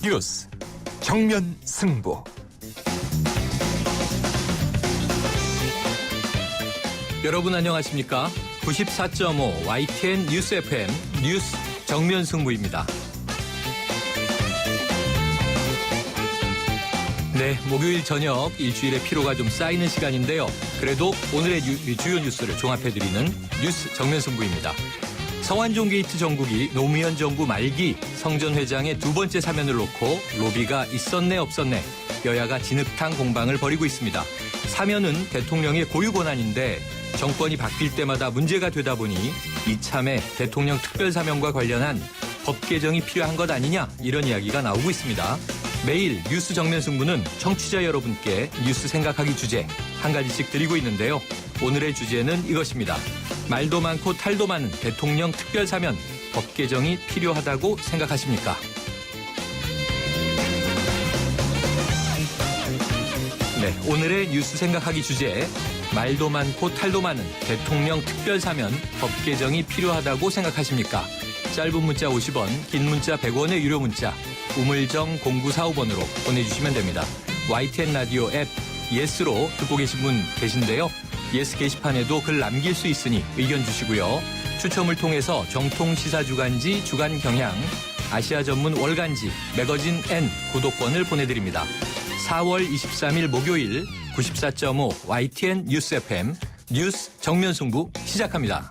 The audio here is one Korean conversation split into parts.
뉴스 정면 승부. 여러분 안녕하십니까? 94.5 YTN 뉴스 FM 뉴스 정면 승부입니다. 네, 목요일 저녁 일주일의 피로가 좀 쌓이는 시간인데요. 그래도 오늘의 주요 뉴스를 종합해드리는 뉴스 정면 승부입니다. 성완종 게이트 정국이 노무현 정부 말기 성전 회장의 두 번째 사면을 놓고 로비가 있었네 없었네 여야가 진흙탕 공방을 벌이고 있습니다. 사면은 대통령의 고유 권한인데 정권이 바뀔 때마다 문제가 되다 보니 이참에 대통령 특별사면과 관련한 법 개정이 필요한 것 아니냐 이런 이야기가 나오고 있습니다. 매일 뉴스 정면 승부는 청취자 여러분께 뉴스 생각하기 주제 한 가지씩 드리고 있는데요. 오늘의 주제는 이것입니다. 말도 많고 탈도 많은 대통령 특별사면 법 개정이 필요하다고 생각하십니까? 네, 오늘의 뉴스 생각하기 주제 말도 많고 탈도 많은 대통령 특별사면 법 개정이 필요하다고 생각하십니까? 짧은 문자 50원, 긴 문자 100원의 유료 문자 우물정 0945번으로 보내주시면 됩니다. YTN 라디오 앱 예스로 듣고 계신 분 계신데요. 예스 게시판에도 글 남길 수 있으니 의견 주시고요. 추첨을 통해서 정통 시사주간지 주간경향, 아시아 전문 월간지 매거진 N 구독권을 보내드립니다. 4월 23일 목요일 94.5 YTN 뉴스 FM 뉴스 정면 승부 시작합니다.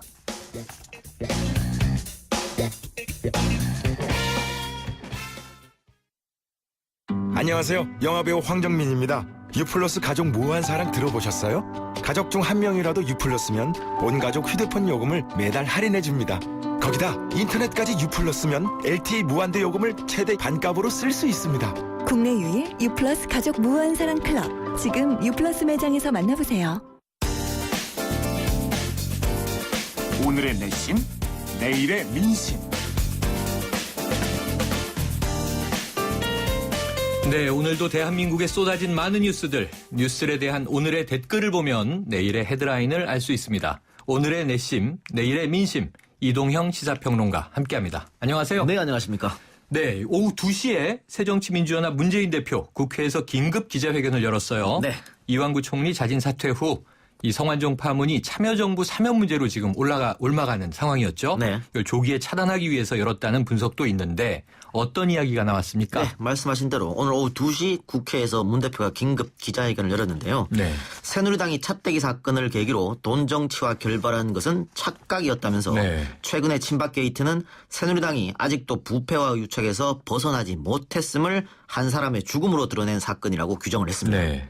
안녕하세요. 영화배우 황정민입니다. 유플러스 가족 무한 사랑 들어보셨어요? 가족 중 한 명이라도 유플러스면 온 가족 휴대폰 요금을 매달 할인해줍니다. 거기다 인터넷까지 유플러스면 LTE 무한대 요금을 최대 반값으로 쓸 수 있습니다. 국내 유일 유플러스 가족 무한사랑 클럽. 지금 유플러스 매장에서 만나보세요. 오늘의 내심, 내일의 민심. 네, 오늘도 대한민국에 쏟아진 많은 뉴스들, 뉴스에 대한 오늘의 댓글을 보면 내일의 헤드라인을 알 수 있습니다. 오늘의 내심, 내일의 민심, 이동형 시사평론가 함께합니다. 안녕하세요. 네, 안녕하십니까. 네, 오후 2시에 새정치민주연합 문재인 대표 국회에서 긴급 기자회견을 열었어요. 네. 이완구 총리 자진 사퇴 후 이 성완종 파문이 참여정부 사면 문제로 지금 올라가는 상황이었죠. 네. 이걸 조기에 차단하기 위해서 열었다는 분석도 있는데 어떤 이야기가 나왔습니까? 네, 말씀하신 대로 오늘 오후 2시 국회에서 문 대표가 긴급 기자회견을 열었는데요. 네. 새누리당이 차떼기 사건을 계기로 돈 정치와 결발한 것은 착각이었다면서 네. 최근의 친박 게이트는 새누리당이 아직도 부패와 유착에서 벗어나지 못했음을 한 사람의 죽음으로 드러낸 사건이라고 규정을 했습니다. 네.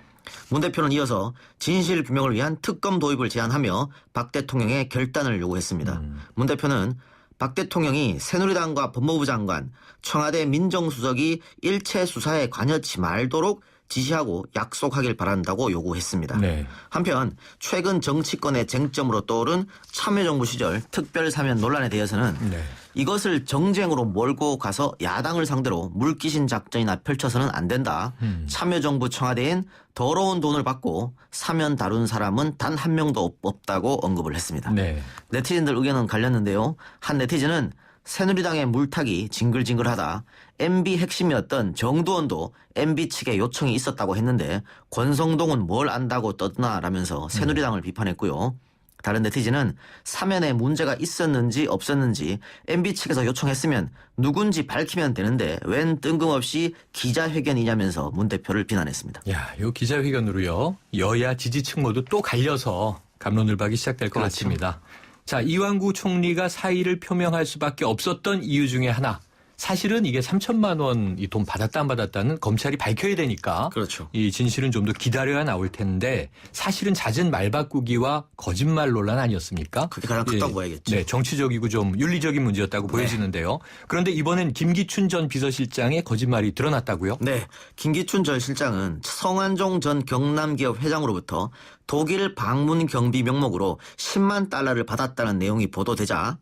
문 대표는 이어서 진실 규명을 위한 특검 도입을 제안하며 박 대통령의 결단을 요구했습니다. 문 대표는 박 대통령이 새누리당과 법무부 장관, 청와대 민정수석이 일체 수사에 관여치 말도록 지시하고 약속하길 바란다고 요구했습니다. 네. 한편 최근 정치권의 쟁점으로 떠오른 참여정부 시절 특별사면 논란에 대해서는 네. 이것을 정쟁으로 몰고 가서 야당을 상대로 물귀신 작전이나 펼쳐서는 안 된다. 참여정부 청와대엔 더러운 돈을 받고 사면 다룬 사람은 단 한 명도 없다고 언급을 했습니다. 네. 네티즌들 의견은 갈렸는데요. 한 네티즌은 새누리당의 물타기 징글징글하다. MB 핵심이었던 정두원도 MB 측에 요청이 있었다고 했는데 권성동은 뭘 안다고 떠드나라면서 새누리당을 비판했고요. 다른 네티즌은 사면에 문제가 있었는지 없었는지 MB 측에서 요청했으면 누군지 밝히면 되는데 웬 뜬금없이 기자회견이냐면서 문 대표를 비난했습니다. 야, 요 기자회견으로요. 여야 지지층 모두 또 갈려서 갑론을박이 시작될 것 그렇죠. 같습니다. 자, 이완구 총리가 사의를 표명할 수밖에 없었던 이유 중에 하나. 사실은 이게 3천만 원 이 돈 받았다 안 받았다는 검찰이 밝혀야 되니까 그렇죠. 이 진실은 좀 더 기다려야 나올 텐데 사실은 잦은 말바꾸기와 거짓말 논란 아니었습니까? 그게 가장 컸다고 봐야겠죠. 네, 정치적이고 좀 윤리적인 문제였다고 보여지는데요. 그런데 이번엔 김기춘 전 비서실장의 거짓말이 드러났다고요? 네, 김기춘 전 실장은 성완종 전 경남기업 회장으로부터 독일 방문 경비 명목으로 10만 달러를 받았다는 내용이 보도되자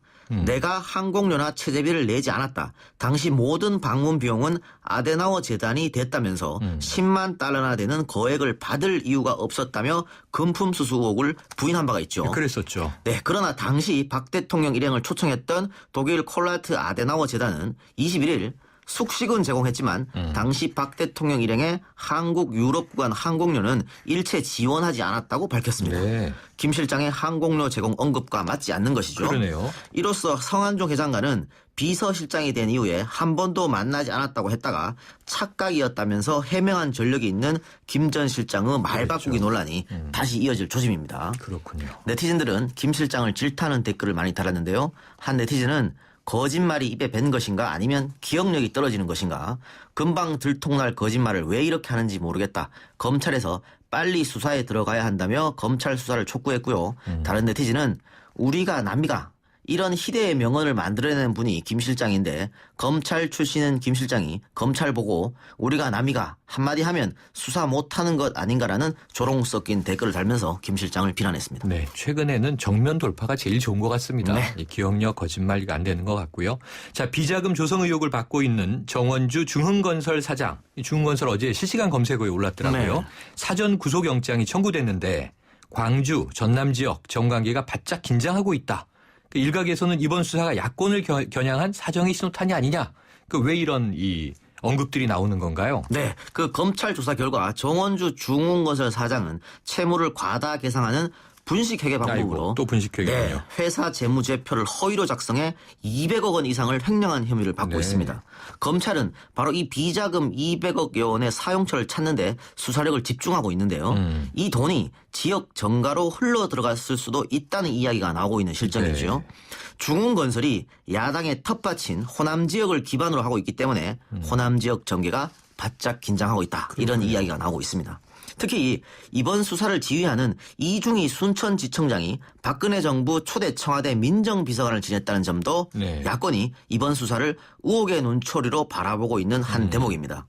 내가 항공료나 체재비를 내지 않았다. 당시 모든 방문 비용은 아데나워 재단이 됐다면서 10만 달러나 되는 거액을 받을 이유가 없었다며 금품 수수 의혹을 부인한 바가 있죠. 그랬었죠. 네, 그러나 당시 박 대통령 일행을 초청했던 독일 콜라트 아데나워 재단은 21일 숙식은 제공했지만 당시 박 대통령 일행의 한국 유럽 구간 항공료는 일체 지원하지 않았다고 밝혔습니다. 네. 김 실장의 항공료 제공 언급과 맞지 않는 것이죠. 그러네요. 이로써 성완종 회장과는 비서실장이 된 이후에 한 번도 만나지 않았다고 했다가 착각이었다면서 해명한 전력이 있는 김 전 실장의 말 바꾸기 논란이 다시 이어질 조짐입니다. 그렇군요. 네티즌들은 김 실장을 질타하는 댓글을 많이 달았는데요. 한 네티즌은 거짓말이 입에 밴 것인가 아니면 기억력이 떨어지는 것인가 금방 들통날 거짓말을 왜 이렇게 하는지 모르겠다. 검찰에서 빨리 수사에 들어가야 한다며 검찰 수사를 촉구했고요. 다른 네티즌은 우리가 납니까? 이런 희대의 명언을 만들어내는 분이 김 실장인데 검찰 출신은 김 실장이 검찰 보고 우리가 남이가 한마디 하면 수사 못하는 것 아닌가라는 조롱 섞인 댓글을 달면서 김 실장을 비난했습니다. 네, 최근에는 정면 돌파가 제일 좋은 것 같습니다. 네. 이 기억력 거짓말이 안 되는 것 같고요. 자, 비자금 조성 의혹을 받고 있는 정원주 중흥건설 사장. 이 중흥건설 어제 실시간 검색어에 올랐더라고요. 네. 사전 구속영장이 청구됐는데 광주, 전남 지역 정관계가 바짝 긴장하고 있다. 그 일각에서는 이번 수사가 야권을 겨냥한 사정의 신호탄이 아니냐. 그 왜 이런 이 언급들이 나오는 건가요? 네, 그 검찰 조사 결과 정원주 중흥건설 사장은 채무를 과다 계상하는 분식회계 방법으로 아이고, 또 분식회계군요. 네, 회사 재무제표를 허위로 작성해 200억 원 이상을 횡령한 혐의를 받고 네. 있습니다. 검찰은 바로 이 비자금 200억여 원의 사용처를 찾는데 수사력을 집중하고 있는데요. 이 돈이 지역 정가로 흘러 들어갔을 수도 있다는 이야기가 나오고 있는 실정이죠. 네. 중흥건설이 야당의 텃밭인 호남 지역을 기반으로 하고 있기 때문에 호남 지역 정계가 바짝 긴장하고 있다. 이런 이야기가 나오고 있습니다. 특히 이번 수사를 지휘하는 이중희 순천지청장이 박근혜 정부 초대 청와대 민정비서관을 지냈다는 점도 네. 야권이 이번 수사를 의혹의 눈초리로 바라보고 있는 한 대목입니다.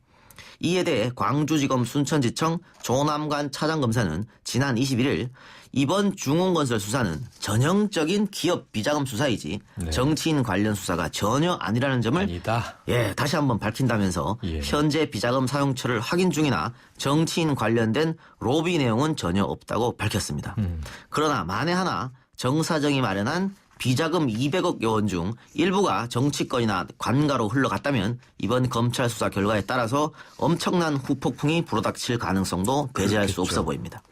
이에 대해 광주지검 순천지청 조남관 차장검사는 지난 21일 이번 중흥건설 수사는 전형적인 기업 비자금 수사이지 네. 정치인 관련 수사가 전혀 아니라는 점을 아니다. 다시 한번 밝힌다면서 예. 현재 비자금 사용처를 확인 중이나 정치인 관련된 로비 내용은 전혀 없다고 밝혔습니다. 그러나 만에 하나 정사정이 마련한 비자금 200억여 원 중 일부가 정치권이나 관가로 흘러갔다면 이번 검찰 수사 결과에 따라서 엄청난 후폭풍이 불어닥칠 가능성도 배제할 수 없어 보입니다.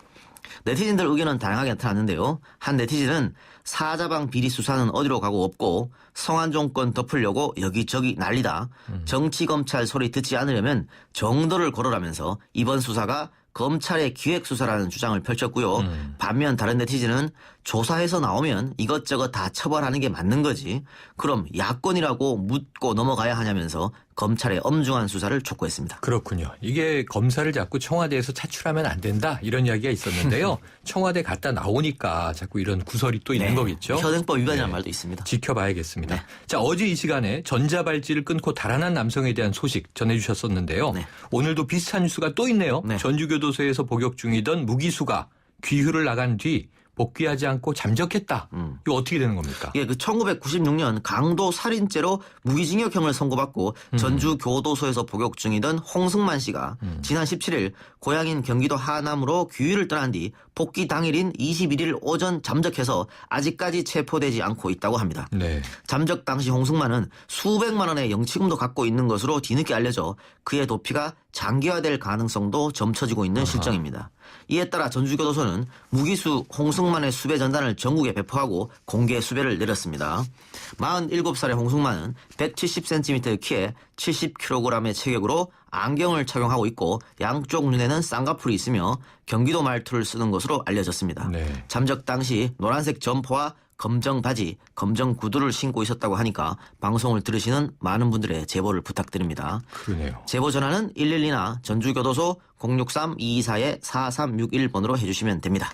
네티즌들 의견은 다양하게 나타났는데요. 한 네티즌은 사자방 비리 수사는 어디로 가고 없고 성완종 건 덮으려고 여기저기 난리다. 정치검찰 소리 듣지 않으려면 정도를 걸어라면서 이번 수사가 검찰의 기획수사라는 주장을 펼쳤고요. 반면 다른 네티즌은 조사해서 나오면 이것저것 다 처벌하는 게 맞는 거지. 그럼 야권이라고 묻고 넘어가야 하냐면서 검찰의 엄중한 수사를 촉구했습니다. 그렇군요. 이게 검사를 자꾸 청와대에서 차출하면 안 된다 이런 이야기가 있었는데요. 청와대 갔다 나오니까 자꾸 이런 구설이 또 있는 거겠죠. 현행법 위반이라는 네. 말도 있습니다. 지켜봐야겠습니다. 네. 자, 어제 이 시간에 전자발찌를 끊고 달아난 남성에 대한 소식 전해주셨었는데요. 네. 오늘도 비슷한 뉴스가 또 있네요. 네. 전주교도소에서 복역 중이던 무기수가 귀휴를 나간 뒤 복귀하지 않고 잠적했다. 이거 어떻게 되는 겁니까? 예, 그 1996년 강도 살인죄로 무기징역형을 선고받고 전주 교도소에서 복역 중이던 홍승만 씨가 지난 17일 고향인 경기도 하남으로 귀위를 떠난 뒤 복귀 당일인 21일 오전 잠적해서 아직까지 체포되지 않고 있다고 합니다. 네. 잠적 당시 홍승만은 수백만 원의 영치금도 갖고 있는 것으로 뒤늦게 알려져 그의 도피가 장기화될 가능성도 점쳐지고 있는 실정입니다. 이에 따라 전주교도소는 무기수 홍승만의 수배 전단을 전국에 배포하고 공개 수배를 내렸습니다. 47살의 홍승만은 170cm의 키에 70kg의 체격으로 안경을 착용하고 있고 양쪽 눈에는 쌍꺼풀이 있으며 경기도 말투를 쓰는 것으로 알려졌습니다. 네. 잠적 당시 노란색 점퍼와 검정 바지, 검정 구두를 신고 있었다고 하니까 방송을 들으시는 많은 분들의 제보를 부탁드립니다. 그러네요. 제보 전화는 112나 전주교도소 063-224-4361번으로 해주시면 됩니다.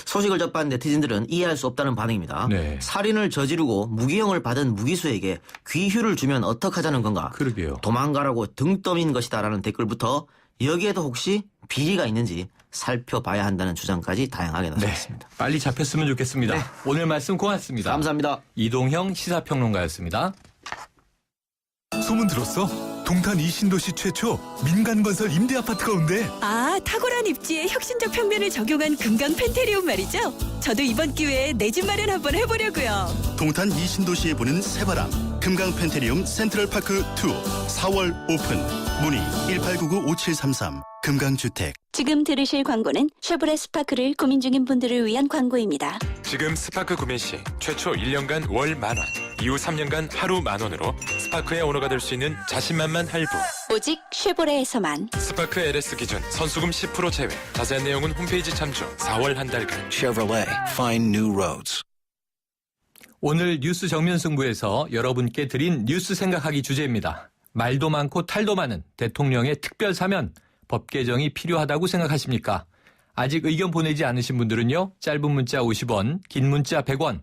소식을 접한 네티즌들은 이해할 수 없다는 반응입니다. 네. 살인을 저지르고 무기형을 받은 무기수에게 귀휴를 주면 어떡하자는 건가? 그러게요. 도망가라고 등 떠민 것이다라는 댓글부터 여기에도 혹시 비리가 있는지 살펴봐야 한다는 주장까지 다양하게 나섰습니다. 빨리 잡혔으면 좋겠습니다. 네. 오늘 말씀 고맙습니다. 감사합니다. 이동형 시사평론가였습니다. 소문 들었어? 동탄 이 신도시 최초 민간건설 임대아파트가 온대. 아, 탁월한 입지에 혁신적 평면을 적용한 금강 펜테리움 말이죠. 저도 이번 기회에 내 집 마련 한번 해보려고요. 동탄 이신도시에 부는 새바람 금강펜테리움 센트럴파크 2 4월 오픈. 문의 1899-5733 금강주택. 지금 들으실 광고는 쉐보레 스파크를 고민 중인 분들을 위한 광고입니다. 지금 스파크 구매 시 최초 1년간 월 10,000원, 이후 3년간 하루 10,000원으로 스파크의 오너가 될 수 있는 자신만만 할부. 오직 쉐보레에서만. 스파크 LS 기준 선수금 10% 제외. 자세한 내용은 홈페이지 참조. 4월 한 달간. Chevrolet. Find new roads. 오늘 뉴스 정면 승부에서 여러분께 드린 뉴스 생각하기 주제입니다. 말도 많고 탈도 많은 대통령의 특별 사면, 법 개정이 필요하다고 생각하십니까? 아직 의견 보내지 않으신 분들은요. 짧은 문자 50원, 긴 문자 100원,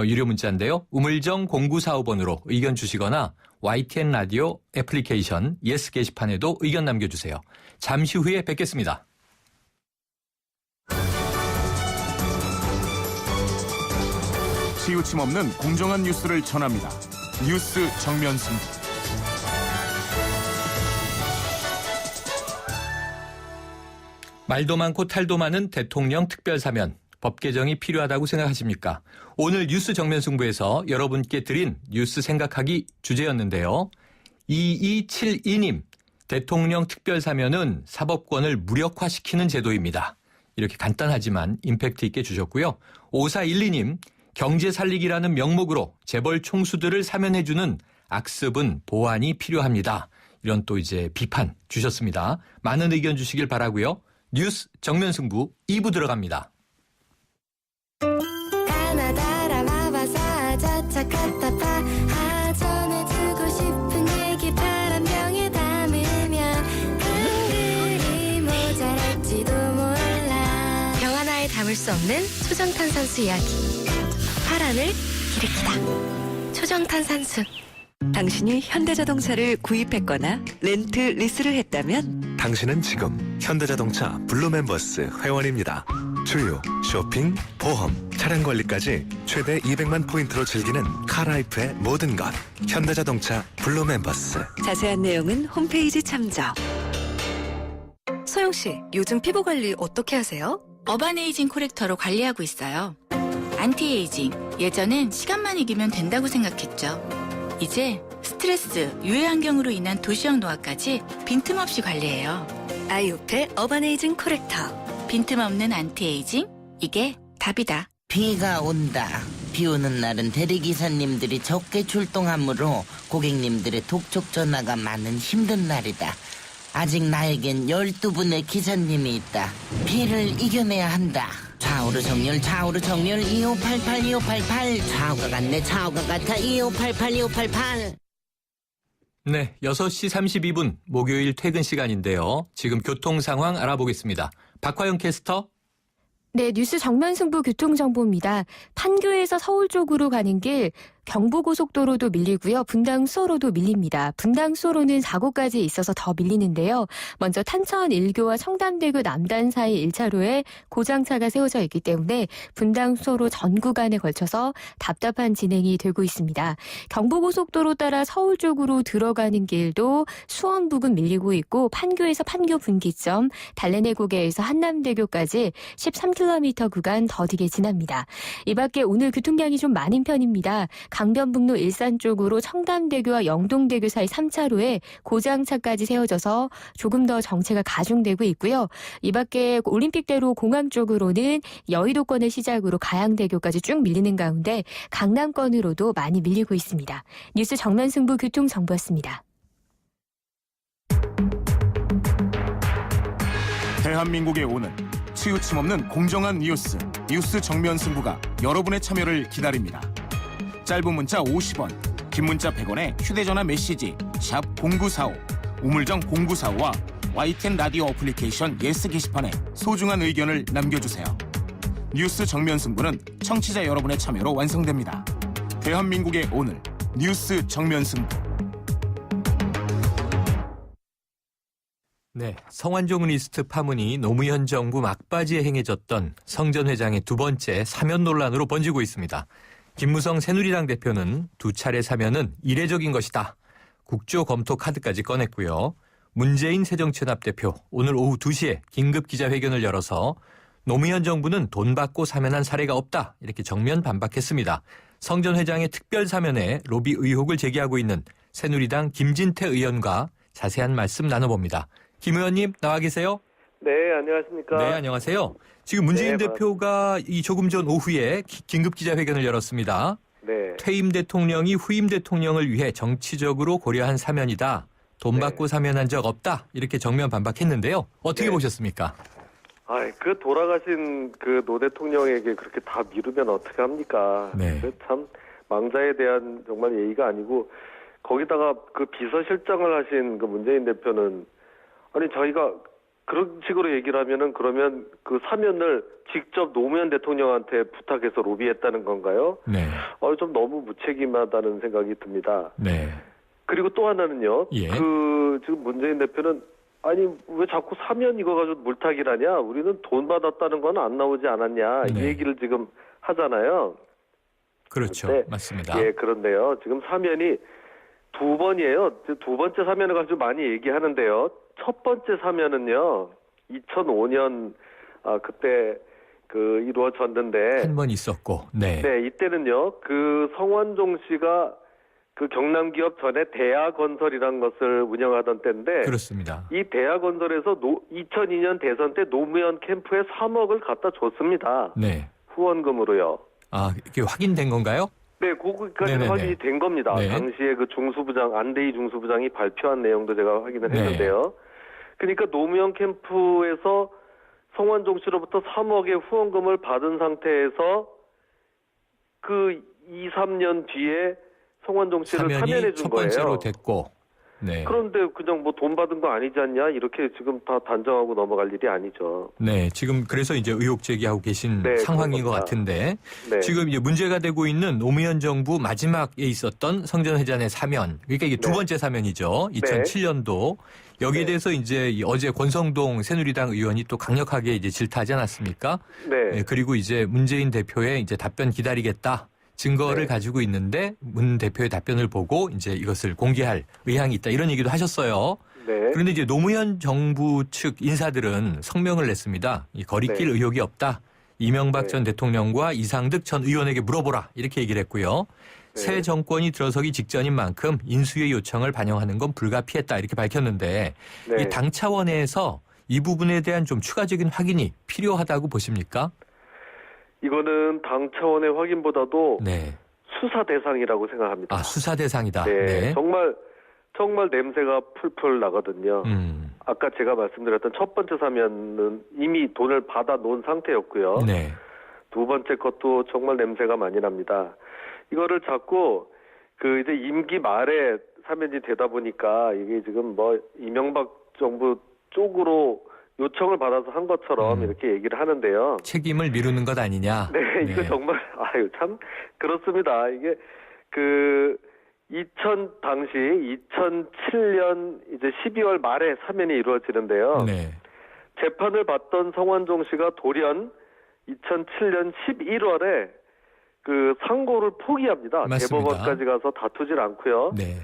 유료 문자인데요. 우물정 0945번으로 의견 주시거나 YTN 라디오 애플리케이션 예스 게시판에도 의견 남겨주세요. 잠시 후에 뵙겠습니다. 치우침 없는 공정한 뉴스를 전합니다. 뉴스 정면 승부. 말도 많고 탈도 많은 대통령 특별사면, 법 개정이 필요하다고 생각하십니까? 오늘 뉴스 정면 승부에서 여러분께 드린 뉴스 생각하기 주제였는데요. 2272님, 대통령 특별사면은 사법권을 무력화시키는 제도입니다. 이렇게 간단하지만 임팩트 있게 주셨고요. 5412님, 경제 살리기라는 명목으로 재벌 총수들을 사면해주는 악습은 보완이 필요합니다. 이런 또 이제 비판 주셨습니다. 많은 의견 주시길 바라고요. 뉴스 정면 승부 2부 들어갑니다. 전해주고 싶은 얘기 바람병에 담으면 한글이 모자랄지도 몰라. 병 하나에 담을 수 없는 초정탄산수 이야기. 파란을 일으키다. 초정탄산수. 당신이 현대자동차를 구입했거나 렌트 리스를 했다면 당신은 지금 현대자동차 블루멤버스 회원입니다. 주유, 쇼핑, 보험, 차량 관리까지 최대 200만 포인트로 즐기는 카라이프의 모든 것. 현대자동차 블루멤버스. 자세한 내용은 홈페이지 참조. 소영 씨, 요즘 피부 관리 어떻게 하세요? 어바네이징 코렉터로 관리하고 있어요. 안티에이징. 예전엔 시간만 이기면 된다고 생각했죠. 이제 스트레스, 유해 환경으로 인한 도시형 노화까지 빈틈없이 관리해요. 아이오펠 어바네이징 코렉터. 빈틈없는 안티에이징, 이게 답이다. 비가 온다. 비 오는 날은 대리기사님들이 적게 출동하므로 고객님들의 독촉 전화가 많은 힘든 날이다. 아직 나에겐 12분의 기사님이 있다. 비를 이겨내야 한다. 좌우로 정렬 2588 2588. 좌우가 같네 좌우가 같아 2588 2588. 네, 6시 32분 목요일 퇴근 시간인데요. 지금 교통 상황 알아보겠습니다. 박화영 캐스터. 네, 뉴스 정면 승부 교통정보입니다. 판교에서 서울 쪽으로 가는 길 경부고속도로도 밀리고요. 분당수로도 밀립니다. 분당수로는 사고까지 있어서 더 밀리는데요. 먼저 탄천 1교와 청담대교 남단 사이 1차로에 고장차가 세워져 있기 때문에 분당수로 전 구간에 걸쳐서 답답한 진행이 되고 있습니다. 경부고속도로 따라 서울 쪽으로 들어가는 길도 수원 부근 밀리고 있고 판교에서 판교 분기점, 달래내고개에서 한남대교까지 13km 구간 더디게 지납니다. 이 밖에 오늘 교통량이 좀 많은 편입니다. 강변북로 일산 쪽으로 청담대교와 영동대교 사이 3차로에 고장차까지 세워져서 조금 더 정체가 가중되고 있고요. 이 밖에 올림픽대로 공항 쪽으로는 여의도권을 시작으로 가양대교까지 쭉 밀리는 가운데 강남권으로도 많이 밀리고 있습니다. 뉴스 정면 승부 교통정보였습니다. 대한민국의 오늘 치우침 없는 공정한 뉴스, 뉴스 정면 승부가 여러분의 참여를 기다립니다. 짧은 문자 50원, 긴 문자 100원에 휴대전화 메시지 샵 0945, 우물정 0945와 YTN 라디오 어플리케이션 예스 게시판에 소중한 의견을 남겨주세요. 뉴스 정면 승부는 청취자 여러분의 참여로 완성됩니다. 대한민국의 오늘 뉴스 정면 승부. 네, 성완종 리스트 파문이 노무현 정부 막바지에 행해졌던 성전 회장의 두 번째 사면 논란으로 번지고 있습니다. 김무성 새누리당 대표는 두 차례 사면은 이례적인 것이다. 국조 검토 카드까지 꺼냈고요. 문재인 새정치연합 대표 오늘 오후 2시에 긴급 기자회견을 열어서 노무현 정부는 돈 받고 사면한 사례가 없다. 이렇게 정면 반박했습니다. 성전 회장의 특별 사면에 로비 의혹을 제기하고 있는 새누리당 김진태 의원과 자세한 말씀 나눠봅니다. 김 의원님 나와 계세요? 네, 안녕하십니까? 네, 안녕하세요. 지금 문재인 네, 대표가 조금 전 오후에 긴급 기자회견을 열었습니다. 네. 퇴임 대통령이 후임 대통령을 위해 정치적으로 고려한 사면이다. 돈 받고 사면한 적 없다. 이렇게 정면 반박했는데요. 어떻게 보셨습니까? 그 돌아가신 그 노 대통령에게 그렇게 다 미루면 어떻게 합니까? 네. 참 망자에 대한 정말 예의가 아니고 거기다가 그 비서실장을 하신 그 문재인 대표는 아니 저희가 그런 식으로 얘기를 하면은 그러면 그 사면을 직접 노무현 대통령한테 부탁해서 로비했다는 건가요? 네. 좀 너무 무책임하다는 생각이 듭니다. 네. 그리고 또 하나는요. 예. 그 지금 문재인 대표는 아니 왜 자꾸 사면 이거 가지고 물타기라냐? 우리는 돈 받았다는 건 안 나오지 않았냐? 이 네. 얘기를 지금 하잖아요. 그렇죠. 그런데, 맞습니다. 예, 그런데요. 지금 사면이 두 번이에요. 두 번째 사면을 가지고 많이 얘기하는데요. 첫 번째 사면은요. 2005년 그때 그 이루어졌는데 한 번 있었고. 네. 네, 이때는요. 그 성완종 씨가 그 경남기업 전에 대하건설이라는 것을 운영하던 때인데 그렇습니다. 이 대하건설에서 2002년 대선 때 노무현 캠프에 3억을 갖다 줬습니다. 네. 후원금으로요. 이게 확인된 건가요? 네, 거기까지 네네네. 확인이 된 겁니다. 네. 당시에 그 중수부장 안대희 중수부장이 발표한 내용도 제가 확인을 네. 했는데요. 그러니까 노무현 캠프에서 성완종 씨로부터 3억의 후원금을 받은 상태에서 그 2, 3년 뒤에 성완종 씨를 사면해 준 첫 거예요. 번째로 됐고. 네. 그런데 그냥 뭐 돈 받은 거 아니지 않냐 이렇게 지금 다 단정하고 넘어갈 일이 아니죠. 네, 지금 그래서 이제 의혹 제기하고 계신 네, 상황인 것 그렇습니다. 같은데 네. 지금 이제 문제가 되고 있는 노무현 정부 마지막에 있었던 성전회장의 사면, 그러니까 이게 두 네. 번째 사면이죠. 2007년도 여기에 네. 대해서 이제 어제 권성동 새누리당 의원이 또 강력하게 이제 질타하지 않았습니까? 네. 그리고 이제 문재인 대표의 이제 답변 기다리겠다. 증거를 네. 가지고 있는데 문 대표의 답변을 보고 이제 이것을 공개할 의향이 있다. 이런 얘기도 하셨어요. 네. 그런데 이제 노무현 정부 측 인사들은 성명을 냈습니다. 이 거리낄 네. 의혹이 없다. 이명박 네. 전 대통령과 이상득 전 의원에게 물어보라. 이렇게 얘기를 했고요. 네. 새 정권이 들어서기 직전인 만큼 인수위 요청을 반영하는 건 불가피했다. 이렇게 밝혔는데 네. 이 당 차원에서 이 부분에 대한 좀 추가적인 확인이 필요하다고 보십니까? 이거는 당 차원의 확인보다도 네. 수사 대상이라고 생각합니다. 수사 대상이다. 네. 네. 정말 냄새가 풀풀 나거든요. 아까 제가 말씀드렸던 첫 번째 사면은 이미 돈을 받아 놓은 상태였고요. 네. 두 번째 것도 정말 냄새가 많이 납니다. 이거를 자꾸 그 이제 임기 말에 사면이 되다 보니까 이게 지금 뭐 이명박 정부 쪽으로 요청을 받아서 한 것처럼 이렇게 얘기를 하는데요. 책임을 미루는 것 아니냐. 네, 이거 정말 참 그렇습니다. 이게 그 당시 2007년 이제 12월 말에 사면이 이루어지는데요. 네. 재판을 받던 성완종 씨가 돌연 2007년 11월에 그 상고를 포기합니다. 맞습니다. 대법원까지 가서 다투질 않고요. 네.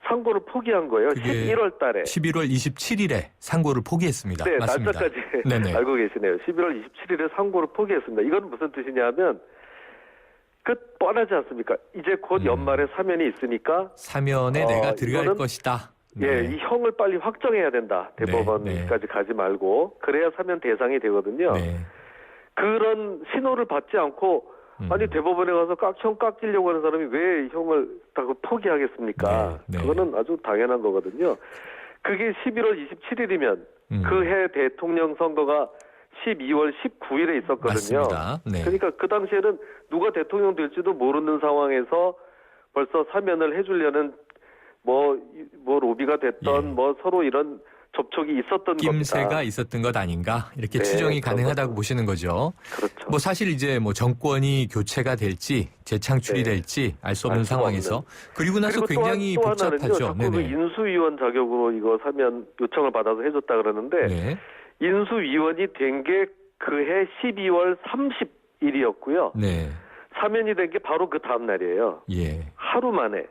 상고를 포기한 거예요. 그게 11월 달에. 11월 27일에 상고를 포기했습니다. 네, 맞습니다. 날짜까지 네네. 알고 계시네요. 11월 27일에 상고를 포기했습니다. 이건 무슨 뜻이냐면 뻔하지 않습니까? 이제 곧 연말에 사면이 있으니까 사면에 내가 들어갈 이거는 것이다. 예, 이 형을 빨리 확정해야 된다. 대법원까지 가지 말고 그래야 사면 대상이 되거든요. 네. 그런 신호를 받지 않고 아니 대법원에 가서 형 깎이려고 하는 사람이 왜 형을 다 포기하겠습니까? 네, 네. 그거는 아주 당연한 거거든요. 그게 11월 27일이면 그 해 대통령 선거가 12월 19일에 있었거든요. 맞습니다. 네. 그러니까 그 당시에는 누가 대통령 될지도 모르는 상황에서 벌써 사면을 해주려는 뭐 로비가 됐던 예. 뭐 서로 이런 접촉이 있었던 낌새가 겁니다. 있었던 것 아닌가 이렇게 네, 추정이 그런 가능하다고 거죠. 보시는 거죠. 그렇죠. 뭐 사실 이제 뭐 정권이 교체가 될지 재창출이 네. 될지 알 수 없는 알 수가 상황에서 없는. 그리고 나서 그리고 굉장히 또 하나는요, 복잡하죠. 자꾸 그 네네. 인수위원 자격으로 이거 사면 요청을 받아서 해줬다 그러는데 네. 인수위원이 된 게 그해 12월 30일이었고요. 네. 사면이 된 게 바로 그 다음 날이에요. 예. 하루 만에.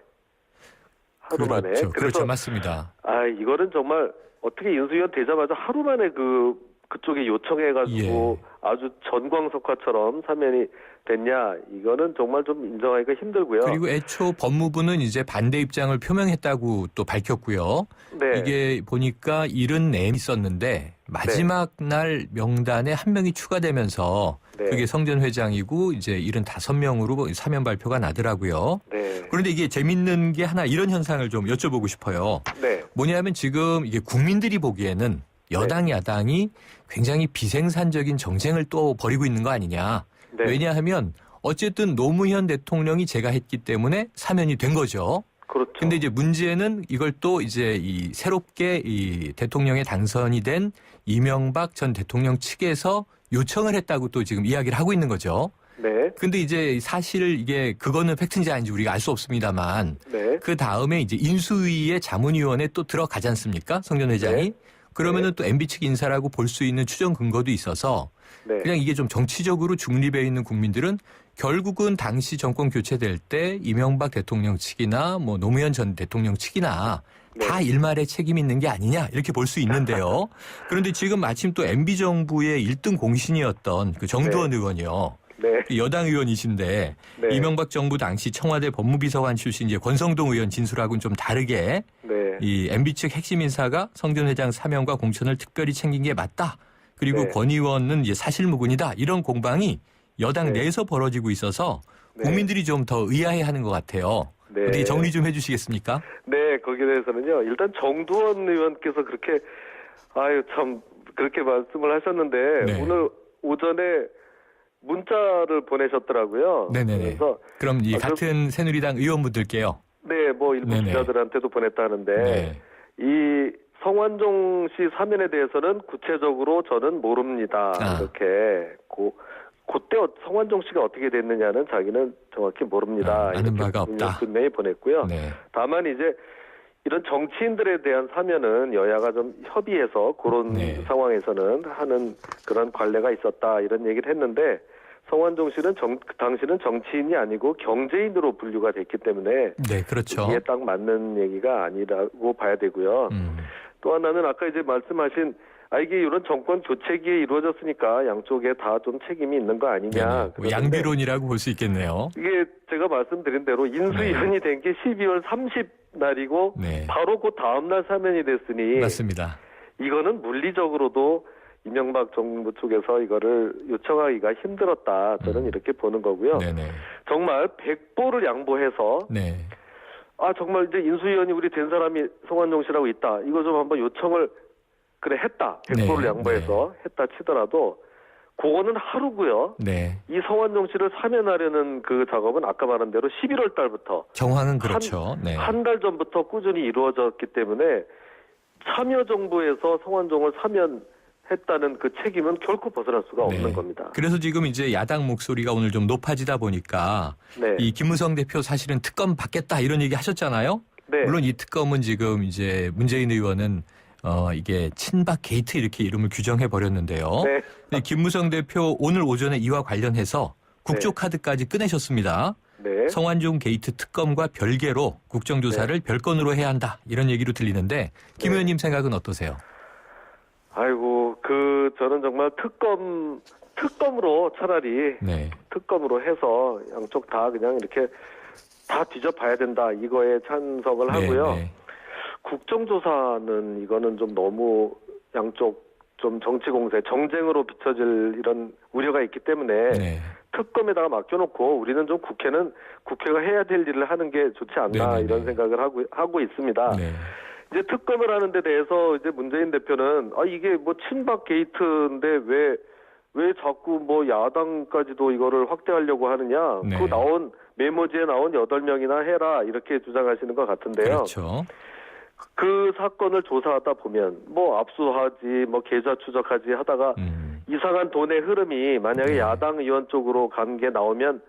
그렇죠. 그렇죠. 맞습니다. 이거는 정말 어떻게 인수위원 되자마자 하루 만에 그 그쪽에 요청해가지고 아주 전광석화처럼 사면이 됐냐, 이거는 정말 좀 인정하기가 힘들고요. 그리고 애초 법무부는 이제 반대 입장을 표명했다고 또 밝혔고요. 네. 이게 보니까 74명 있었는데 마지막 날 명단에 한 명이 추가되면서 네. 그게 성전 회장이고 이제 75명으로 사면 발표가 나더라고요. 네. 그런데 이게 재밌는 게 하나 이런 현상을 좀 여쭤보고 싶어요. 네. 뭐냐면 지금 이게 국민들이 보기에는 여당 야당이 굉장히 비생산적인 정쟁을 또 벌이고 있는 거 아니냐. 네. 왜냐하면 어쨌든 노무현 대통령이 제가했기 때문에 사면이 된 거죠. 그렇죠. 근데 이제 문제는 이걸 또 이제 이 새롭게 이 대통령에 당선이 된 이명박 전 대통령 측에서 요청을 했다고 또 지금 이야기를 하고 있는 거죠. 네. 근데 이제 사실 이게 그거는 팩트인지 아닌지 우리가 알 수 없습니다만 네. 그 다음에 이제 인수위의 자문위원회 또 들어가지 않습니까? 성전 회장이. 네. 그러면은 또 MB 측 인사라고 볼 수 있는 추정 근거도 있어서 네. 그냥 이게 좀 정치적으로 중립에 있는 국민들은 결국은 당시 정권 교체될 때 이명박 대통령 측이나 뭐 노무현 전 대통령 측이나 네. 다 일말의 책임이 있는 게 아니냐 이렇게 볼 수 있는데요. 그런데 지금 마침 또 MB 정부의 1등 공신이었던 그 정두원 의원이요. 네. 여당 의원이신데 네. 이명박 정부 당시 청와대 법무비서관 출신 이제 권성동 의원 진술하고는 좀 다르게 네. 이 MB 측 핵심 인사가 성전 회장 사면과 공천을 특별히 챙긴 게 맞다. 그리고 네. 권 의원은 이제 사실무근이다. 이런 공방이 여당 네. 내에서 벌어지고 있어서 네. 국민들이 좀 더 의아해하는 것 같아요. 네. 어떻게 정리 좀 해주시겠습니까? 네, 거기에 대해서는요. 일단 정두원 의원께서 그렇게 참 그렇게 말씀을 하셨는데 네. 오늘 오전에 문자를 보내셨더라고요. 네네네. 그래서 그럼 이 같은 새누리당 의원분들께요. 네, 뭐 일부 네네. 기자들한테도 보냈다는데 네. 이 성완종 씨 사면에 대해서는 구체적으로 저는 모릅니다. 이렇게 그때 성완종 씨가 어떻게 됐느냐는 자기는 정확히 모릅니다. 아는 이렇게 바가 없다. 분명히 보냈고요. 네. 다만 이제 이런 정치인들에 대한 사면은 여야가 좀 협의해서 그런 네. 상황에서는 하는 그런 관례가 있었다 이런 얘기를 했는데 성완종 씨는 당시는 정치인이 아니고 경제인으로 분류가 됐기 때문에 네, 그렇죠. 이게 딱 맞는 얘기가 아니라고 봐야 되고요. 또 하나는 아까 이제 말씀하신 이게 이런 정권 교체기에 이루어졌으니까 양쪽에 다 좀 책임이 있는 거 아니냐. 네네. 뭐 양비론이라고 볼 수 있겠네요. 이게 제가 말씀드린 대로 인수위원이 된 게 12월 30날이고 네. 바로 그 다음날 사면이 됐으니 맞습니다. 이거는 물리적으로도 이명박 정부 쪽에서 이거를 요청하기가 힘들었다. 저는 이렇게 보는 거고요. 네네. 정말 100보를 양보해서 네. 정말 이제 인수위원이 우리 된 사람이 성완종 씨라고 있다. 이거 좀 한번 요청을 했다. 100보를 네, 양보해서 했다 치더라도 그거는 하루고요. 네. 이 성완종 씨를 사면하려는 그 작업은 아까 말한 대로 11월 달부터 정황은 그렇죠. 네. 한 달 전부터 꾸준히 이루어졌기 때문에 참여정부에서 성완종을 사면했다는 그 책임은 결코 벗어날 수가 없는 네. 겁니다. 그래서 지금 이제 야당 목소리가 오늘 좀 높아지다 보니까 네. 이 김무성 대표 사실은 특검 받겠다 이런 얘기 하셨잖아요. 네. 물론 이 특검은 지금 이제 문재인 의원은 이게 친박 게이트 이렇게 이름을 규정해 버렸는데요. 네. 근데 김무성 대표 오늘 오전에 이와 관련해서 국조카드까지 꺼내셨습니다. 네. 성완종 게이트 특검과 별개로 국정조사를 별건으로 해야 한다 이런 얘기로 들리는데 김 의원님 생각은 어떠세요? 저는 정말 특검으로 차라리 네. 특검으로 해서 양쪽 다 그냥 이렇게 다 뒤져봐야 된다. 이거에 찬성을 하고요. 네. 국정조사는 이거는 좀 너무 양쪽 좀 정치공세, 정쟁으로 비춰질 이런 우려가 있기 때문에 네. 특검에다가 맡겨놓고 우리는 좀 국회가 해야 될 일을 하는 게 좋지 않나 네네네. 이런 생각을 하고 있습니다. 네. 이제 특검을 하는 데 대해서 이제 문재인 대표는 이게 뭐 친박 게이트인데 왜 자꾸 뭐 야당까지도 이거를 확대하려고 하느냐. 네. 그 메모지에 나온 8명이나 해라 이렇게 주장하시는 것 같은데요. 그렇죠. 그 사건을 조사하다 보면 뭐 압수하지 뭐 계좌 추적하지 하다가 이상한 돈의 흐름이 만약에 네. 야당 의원 쪽으로 간 게 나오면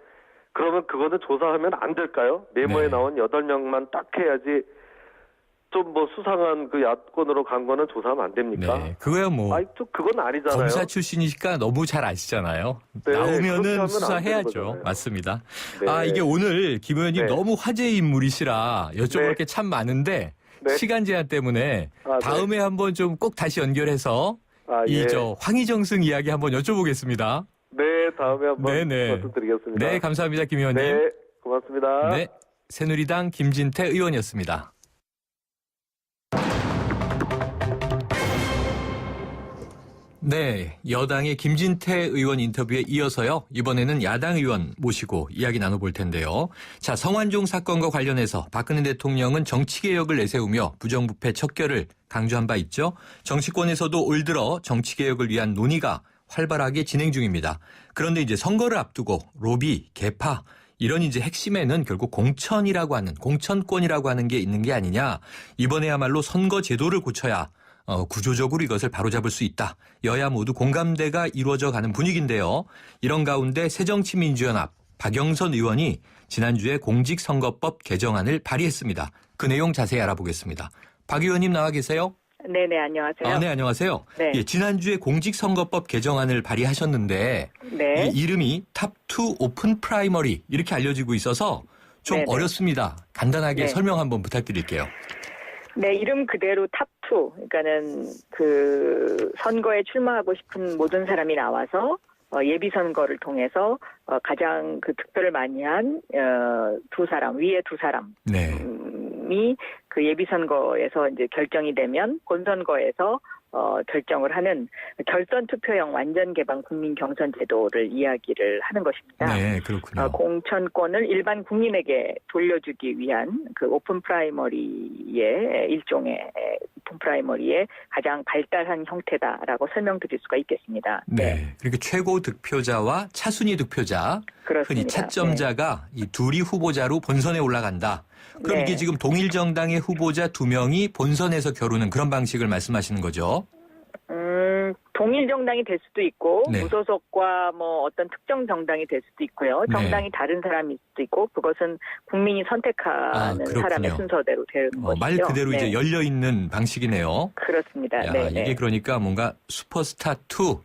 그러면 그거는 조사하면 안 될까요? 메모에 네. 나온 8명만 딱 해야지 좀 뭐 수상한 그 야권으로 간 거는 조사하면 안 됩니까? 네. 그거야 뭐 그건 아니잖아요. 검사 출신이니까 너무 잘 아시잖아요. 네, 그렇게 나오면은 하면 안 수사해야죠. 되는 거잖아요. 맞습니다. 네. 이게 오늘 김 의원님 네. 너무 화제의 인물이시라 여쭤볼 네. 게 참 많은데 네. 시간 제한 때문에 네. 다음에 한번 좀 꼭 다시 연결해서 예. 황희정승 이야기 한번 여쭤보겠습니다. 네, 다음에 한번 네네. 말씀드리겠습니다. 네, 감사합니다, 김 의원님. 네, 고맙습니다. 네, 새누리당 김진태 의원이었습니다. 네, 여당의 김진태 의원 인터뷰에 이어서요. 이번에는 야당 의원 모시고 이야기 나눠볼 텐데요. 자, 성완종 사건과 관련해서 박근혜 대통령은 정치개혁을 내세우며 부정부패 척결을 강조한 바 있죠. 정치권에서도 올 들어 정치개혁을 위한 논의가 활발하게 진행 중입니다. 그런데 이제 선거를 앞두고 로비, 개파 이런 이제 핵심에는 결국 공천이라고 하는 공천권이라고 하는 게 있는 게 아니냐. 이번에야말로 선거 제도를 고쳐야 구조적으로 이것을 바로잡을 수 있다. 여야 모두 공감대가 이루어져 가는 분위기인데요. 이런 가운데 새정치민주연합 박영선 의원이 지난주에 공직선거법 개정안을 발의했습니다. 그 내용 자세히 알아보겠습니다. 박 의원님 나와 계세요? 네네, 안녕하세요. 네, 안녕하세요. 네. 예, 지난주에 공직선거법 개정안을 발의하셨는데 네. 이 이름이 탑2 오픈 프라이머리 이렇게 알려지고 있어서 좀 네네. 어렵습니다. 간단하게 네. 설명 한번 부탁드릴게요. 네, 이름 그대로 탑2. 그러니까는 그 선거에 출마하고 싶은 모든 사람이 나와서 예비 선거를 통해서 가장 그 득표를 많이 한 두 사람, 위에 두 사람이 그 예비 선거에서 이제 결정이 되면 본선거에서 결정을 하는 결선 투표형 완전 개방 국민 경선 제도를 이야기를 하는 것입니다. 네, 그렇군요. 공천권을 일반 국민에게 돌려주기 위한 그 오픈 프라이머리의 일종의 오픈 프라이머리의 가장 발달한 형태다라고 설명드릴 수가 있겠습니다. 네. 그러니까 최고 득표자와 차순위 득표자, 그렇습니다. 흔히 차점자가 이 둘이 후보자로 본선에 올라간다. 그럼 네. 이게 지금 동일 정당의 후보자 2명이 본선에서 겨루는 그런 방식을 말씀하시는 거죠? 동일 정당이 될 수도 있고 네. 무소속과 뭐 어떤 특정 정당이 될 수도 있고요. 정당이 다른 사람일 수도 있고 그것은 국민이 선택하는 사람의 순서대로 되는 것이죠. 말 그대로 네. 이제 열려 있는 방식이네요. 그렇습니다. 야, 네, 이게 네. 그러니까 뭔가 슈퍼스타 2,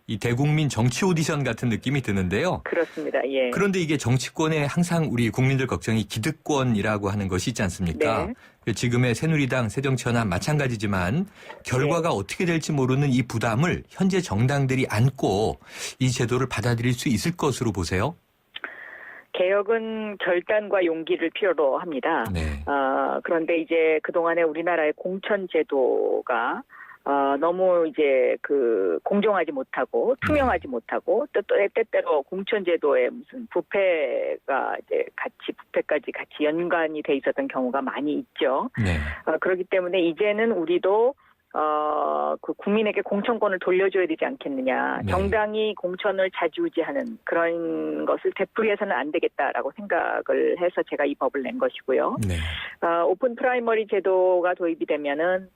이 대국민 정치 오디션 같은 느낌이 드는데요. 그렇습니다. 예. 그런데 이게 정치권에 항상 우리 국민들 걱정이 기득권이라고 하는 것이 있지 않습니까? 네. 지금의 새누리당, 새정치연합 마찬가지지만 결과가 어떻게 될지 모르는 이 부담을 현재 정당들이 안고 이 제도를 받아들일 수 있을 것으로 보세요? 개혁은 결단과 용기를 필요로 합니다. 네. 그런데 이제 그동안에 우리나라의 공천 제도가 너무 이제 그 공정하지 못하고 투명하지 못하고 또 때때로 공천 제도에 무슨 부패가 이제 부패까지 같이 연관이 돼 있었던 경우가 많이 있죠. 네. 그렇기 때문에 이제는 우리도 그 국민에게 공천권을 돌려줘야 되지 않겠느냐. 네. 정당이 공천을 좌지우지하는 그런 것을 되풀이해서는 안 되겠다라고 생각을 해서 제가 이 법을 낸 것이고요. 네. 오픈 프라이머리 제도가 도입이 되면은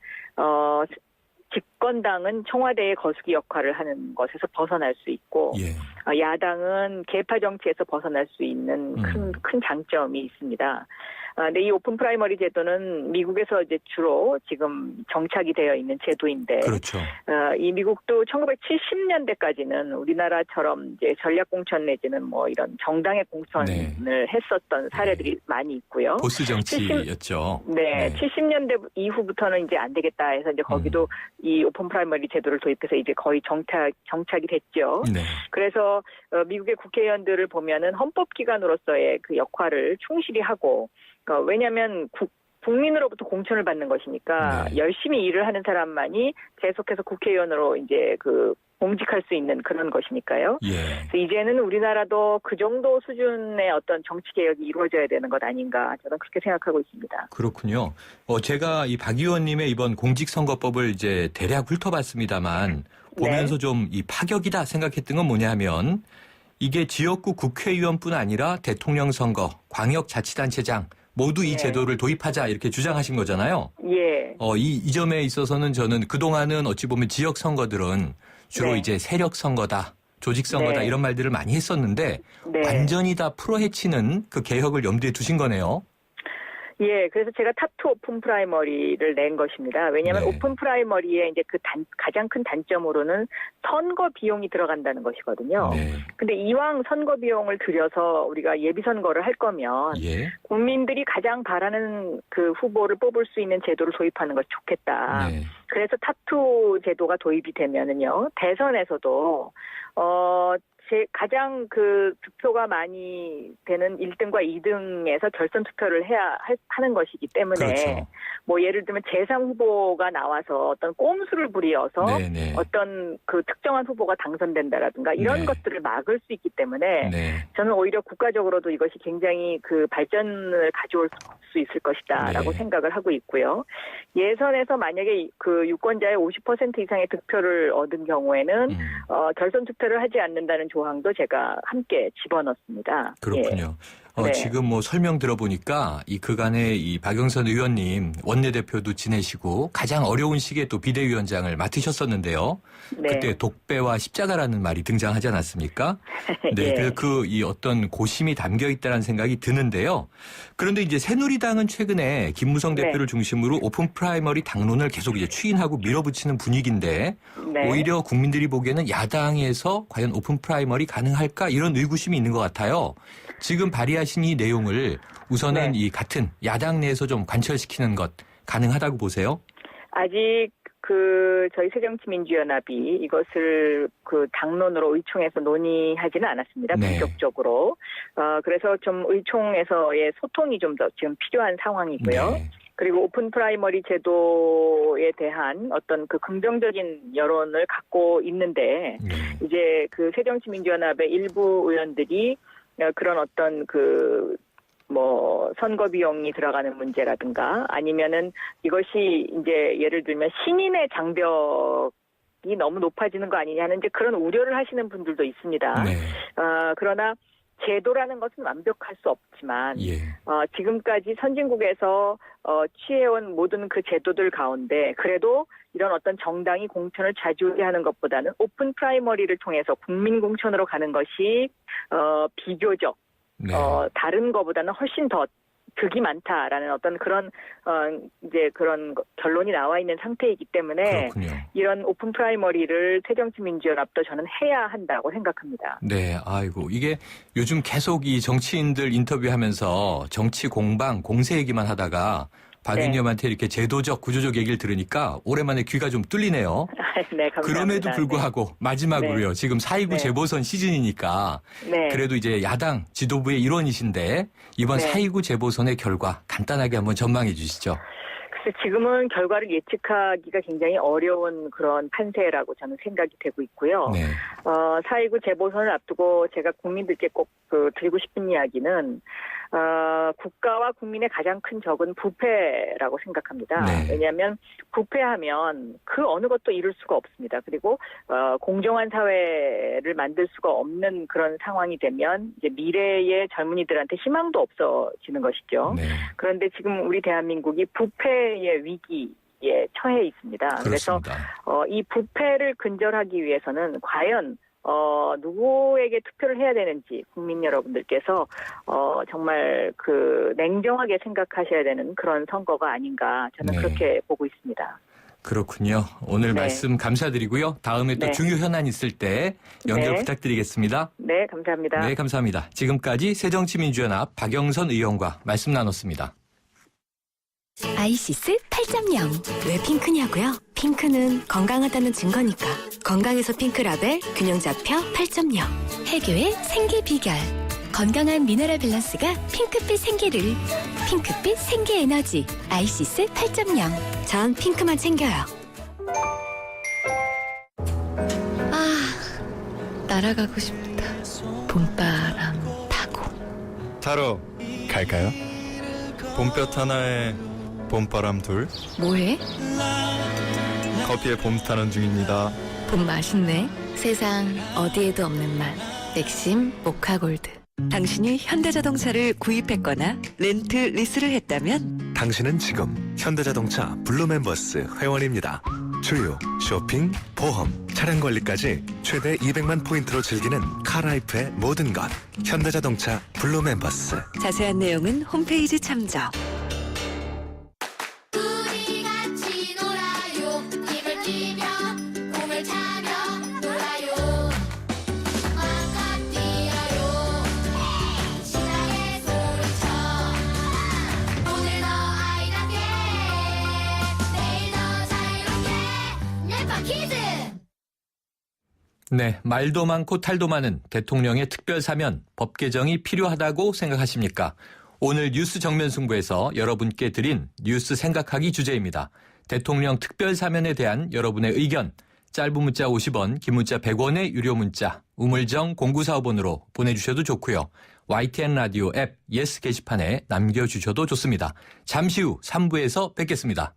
집권당은 청와대의 거수기 역할을 하는 것에서 벗어날 수 있고 야당은 계파 정치에서 벗어날 수 있는 큰 장점이 있습니다. 근데 이 오픈 프라이머리 제도는 미국에서 이제 주로 지금 정착이 되어 있는 제도인데, 그렇죠. 이 미국도 1970년대까지는 우리나라처럼 이제 전략 공천 내지는 뭐 이런 정당의 공천을 했었던 사례들이 많이 있고요. 보스 정치였죠. 네, 70년대 이후부터는 이제 안 되겠다 해서 이제 거기도 이 오픈 프라이머리 제도를 도입해서 이제 거의 정착이 됐죠. 네. 그래서 미국의 국회의원들을 보면은 헌법기관으로서의 그 역할을 충실히 하고, 왜냐하면 국민으로부터 공천을 받는 것이니까 열심히 일을 하는 사람만이 계속해서 국회의원으로 이제 그 공직할 수 있는 그런 것이니까요. 그래서 이제는 우리나라도 그 정도 수준의 어떤 정치 개혁이 이루어져야 되는 것 아닌가 저는 그렇게 생각하고 있습니다. 그렇군요. 제가 이 박 의원님의 이번 공직선거법을 이제 대략 훑어봤습니다만 보면서 좀 이 파격이다 생각했던 건 뭐냐 하면 이게 지역구 국회의원뿐 아니라 대통령 선거, 광역자치단체장 모두 이 제도를 도입하자 이렇게 주장하신 거잖아요. 예. 이 점에 있어서는 저는 그동안은 어찌 보면 지역 선거들은 주로 이제 세력 선거다, 조직 선거다 이런 말들을 많이 했었는데 완전히 다 풀어헤치는 그 개혁을 염두에 두신 거네요. 예, 그래서 제가 탑2 오픈 프라이머리를 낸 것입니다. 왜냐하면 네. 오픈 프라이머리의 이제 그 가장 큰 단점으로는 선거 비용이 들어간다는 것이거든요. 네. 근데 이왕 선거 비용을 들여서 우리가 예비 선거를 할 거면 예. 국민들이 가장 바라는 그 후보를 뽑을 수 있는 제도를 도입하는 것이 좋겠다. 네. 그래서 탑2 제도가 도입이 되면은요, 대선에서도, 가장 그 득표가 많이 되는 1등과 2등에서 결선 투표를 하는 것이기 때문에, 그렇죠. 뭐 예를 들면 제3후보가 나와서 어떤 꼼수를 부리어서 네네. 어떤 그 특정한 후보가 당선된다라든가 이런 네. 것들을 막을 수 있기 때문에 네. 저는 오히려 국가적으로도 이것이 굉장히 그 발전을 가져올 수 있을 것이다라고 네. 생각을 하고 있고요. 예선에서 만약에 그 유권자의 50% 이상의 득표를 얻은 경우에는 결선 투표를 하지 않는다는 조항도 제가 함께 집어넣습니다. 그렇군요. 네. 지금 뭐 설명 들어보니까 이 그간에 이 박영선 의원님 원내대표도 지내시고 가장 어려운 시기에 또 비대위원장을 맡으셨었는데요. 네. 그때 독배와 십자가라는 말이 등장하지 않았습니까? 네. 예. 그래서 이 어떤 고심이 담겨 있다는 생각이 드는데요. 그런데 이제 새누리당은 최근에 김무성 네. 대표를 중심으로 오픈 프라이머리 당론을 계속 이제 추인하고 밀어붙이는 분위기인데 네. 오히려 국민들이 보기에는 야당에서 과연 오픈 프라이머리 가능할까 이런 의구심이 있는 것 같아요. 지금 발의하신 이 내용을 우선은 네. 이 같은 야당 내에서 좀 관철시키는 것 가능하다고 보세요? 아직 그 저희 새정치민주연합이 이것을 그 당론으로 의총에서 논의하지는 않았습니다. 네. 본격적으로. 그래서 좀 의총에서의 소통이 좀 더 지금 필요한 상황이고요. 네. 그리고 오픈 프라이머리 제도에 대한 어떤 그 긍정적인 여론을 갖고 있는데 네. 이제 그 새정치민주연합의 일부 의원들이 그런 어떤 뭐 선거 비용이 들어가는 문제라든가 아니면은 이것이 이제 예를 들면 신인의 장벽이 너무 높아지는 거 아니냐는 이제 그런 우려를 하시는 분들도 있습니다. 네. 그러나 제도라는 것은 완벽할 수 없지만 예. 지금까지 선진국에서 취해온 모든 그 제도들 가운데 그래도 이런 어떤 정당이 공천을 자주하는 것보다는 오픈 프라이머리를 통해서 국민 공천으로 가는 것이 비교적 네. 다른 것보다는 훨씬 더 득이 많다라는 어떤 그런 이제 그런 결론이 나와 있는 상태이기 때문에 그렇군요. 이런 오픈 프라이머리를 새정치민주연합도 저는 해야 한다고 생각합니다. 네, 아이고 이게 요즘 계속 이 정치인들 인터뷰하면서 정치 공방 공세 얘기만 하다가 박 의원님한테 이렇게 제도적 구조적 얘기를 들으니까 오랜만에 귀가 좀 뚫리네요. 네, 감사합니다. 그럼에도 불구하고 마지막으로요. 네. 지금 4.29 재보선 시즌이니까 네. 그래도 이제 야당 지도부의 일원이신데 이번 네. 4.29 재보선의 결과 간단하게 한번 전망해 주시죠. 글쎄 지금은 결과를 예측하기가 굉장히 어려운 그런 판세라고 저는 생각이 되고 있고요. 네. 4.29 재보선을 앞두고 제가 국민들께 꼭 드리고 싶은 이야기는 국가와 국민의 가장 큰 적은 부패라고 생각합니다. 네. 왜냐하면 부패하면 그 어느 것도 이룰 수가 없습니다. 그리고 공정한 사회를 만들 수가 없는 그런 상황이 되면 이제 미래의 젊은이들한테 희망도 없어지는 것이죠. 네. 그런데 지금 우리 대한민국이 부패의 위기에 처해 있습니다. 그래서 이 부패를 근절하기 위해서는 과연 누구에게 투표를 해야 되는지 국민 여러분들께서 정말 냉정하게 생각하셔야 되는 그런 선거가 아닌가 저는 네. 그렇게 보고 있습니다. 그렇군요. 오늘 네. 말씀 감사드리고요. 다음에 또 네. 중요 현안 있을 때 연결 네. 부탁드리겠습니다. 네, 감사합니다. 네, 감사합니다. 지금까지 새정치민주연합 박영선 의원과 말씀 나눴습니다. 아이시스 8.0. 왜 핑크냐고요? 핑크는 건강하다는 증거니까. 건강에서 핑크라벨 균형 잡혀 8.0. 해교의 생기 비결. 건강한 미네랄 밸런스가 핑크빛 생기를. 핑크빛 생기 에너지. 아이시스 8.0. 전 핑크만 챙겨요. 날아가고 싶다. 봄바람 타고. 타러 갈까요? 봄볕 하나에 봄바람 둘. 뭐해? 커피에 봄 타는 중입니다. 봄 맛있네. 세상 어디에도 없는 맛. 맥심 모카골드. 당신이 현대자동차를 구입했거나 렌트 리스를 했다면 당신은 지금 현대자동차 블루멤버스 회원입니다. 주유, 쇼핑, 보험, 차량 관리까지 최대 200만 포인트로 즐기는 카라이프의 모든 것. 현대자동차 블루멤버스. 자세한 내용은 홈페이지 참조. 네, 말도 많고 탈도 많은 대통령의 특별 사면, 법 개정이 필요하다고 생각하십니까? 오늘 뉴스 정면 승부에서 여러분께 드린 뉴스 생각하기 주제입니다. 대통령 특별 사면에 대한 여러분의 의견, 짧은 문자 50원, 긴 문자 100원의 유료 문자, 우물정 0945번으로 보내주셔도 좋고요. YTN 라디오 앱 예스 게시판에 남겨주셔도 좋습니다. 잠시 후 3부에서 뵙겠습니다.